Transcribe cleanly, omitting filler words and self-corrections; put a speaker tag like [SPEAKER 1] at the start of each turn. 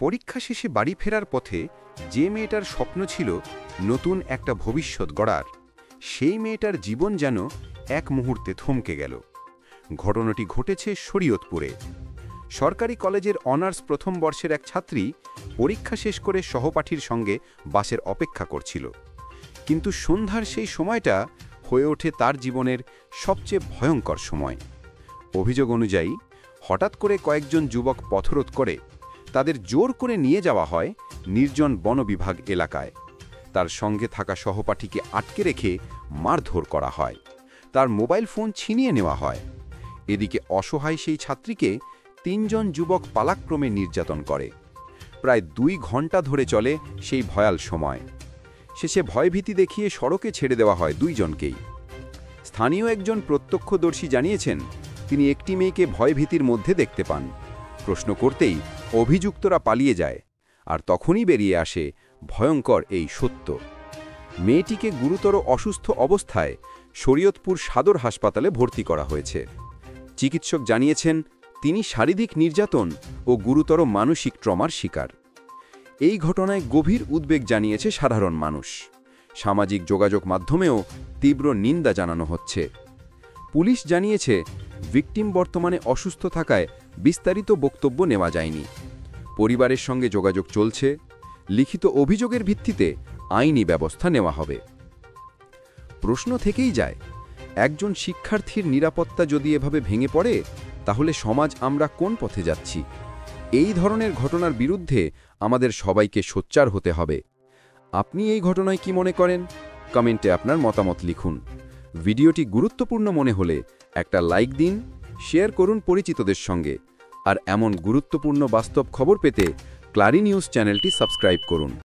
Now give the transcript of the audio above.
[SPEAKER 1] পরীক্ষা শেষে বাড়ি ফেরার পথে যে মেয়েটার স্বপ্ন ছিল নতুন একটা ভবিষ্যৎ গড়ার, সেই মেয়েটার জীবন যেন এক মুহূর্তে থমকে গেল। ঘটনাটি ঘটেছে শরীয়তপুরে। সরকারি কলেজের অনার্স প্রথম বর্ষের এক ছাত্রী পরীক্ষা শেষ করে সহপাঠীর সঙ্গে বাসের অপেক্ষা করছিল। কিন্তু সন্ধ্যার সেই সময়টা হয়ে ওঠে তার জীবনের সবচেয়ে ভয়ঙ্কর সময়। অভিযোগ অনুযায়ী হঠাৎ করে কয়েকজন যুবক পথরোধ করে তাদের জোর করে নিয়ে যাওয়া হয় নির্জন বনবিভাগ এলাকায়। তার সঙ্গে থাকা সহপাঠীকে আটকে রেখে মারধর করা হয়, তার মোবাইল ফোন ছিনিয়ে নেওয়া হয়। এদিকে অসহায় সেই ছাত্রীকে ৩ জন যুবক পালাক্রমে নির্যাতন করে। প্রায় ২ ঘন্টা ধরে চলে সেই ভয়াল সময়। শেষে ভয়ভীতি দেখিয়ে সড়কে ছেড়ে দেওয়া হয় ২ জনকেই। স্থানীয় একজন প্রত্যক্ষদর্শী জানিয়েছেন, তিনি একটি মেয়েকে ভয়ভীতির মধ্যে দেখতে পান। প্রশ্ন করতেই অভিযুক্তরা পালিয়ে যায়, আর তখনই বেরিয়ে আসে ভয়ঙ্কর এই সত্য। মেয়েটিকে গুরুতর অসুস্থ অবস্থায় শরীয়তপুর সদর হাসপাতালে ভর্তি করা হয়েছে। চিকিৎসক জানিয়েছেন, তিনি শারীরিক নির্যাতন ও গুরুতর মানসিক ট্রমার শিকার। এই ঘটনায় গভীর উদ্বেগ জানিয়েছে সাধারণ মানুষ। সামাজিক যোগাযোগ মাধ্যমেও তীব্র নিন্দা জানানো হচ্ছে। পুলিশ জানিয়েছে, ভিকটিম বর্তমানে অসুস্থ থাকায় বিস্তারিত বক্তব্য নেওয়া যায়নি। পরিবারের সঙ্গে যোগাযোগ চলছে। লিখিত অভিযোগের ভিত্তিতে আইনি ব্যবস্থা নেওয়া হবে। প্রশ্ন থেকেই যায়, একজন শিক্ষার্থীর নিরাপত্তা যদি এভাবে ভেঙে পড়ে, তাহলে সমাজ আমরা কোন পথে যাচ্ছি? এই ধরনের ঘটনার বিরুদ্ধে আমাদের সবাইকে সোচ্চার হতে হবে। আপনি এই ঘটনায় কি মনে করেন? কমেন্টে আপনার মতামত লিখুন। ভিডিওটি গুরুত্বপূর্ণ মনে হলে একটা লাইক দিন, শেয়ার করুন পরিচিতদের সঙ্গে। আর এমন গুরুত্বপূর্ণ বাস্তব খবর পেতে ক্লারি নিউজ চ্যানেলটি সাবস্ক্রাইব করুন।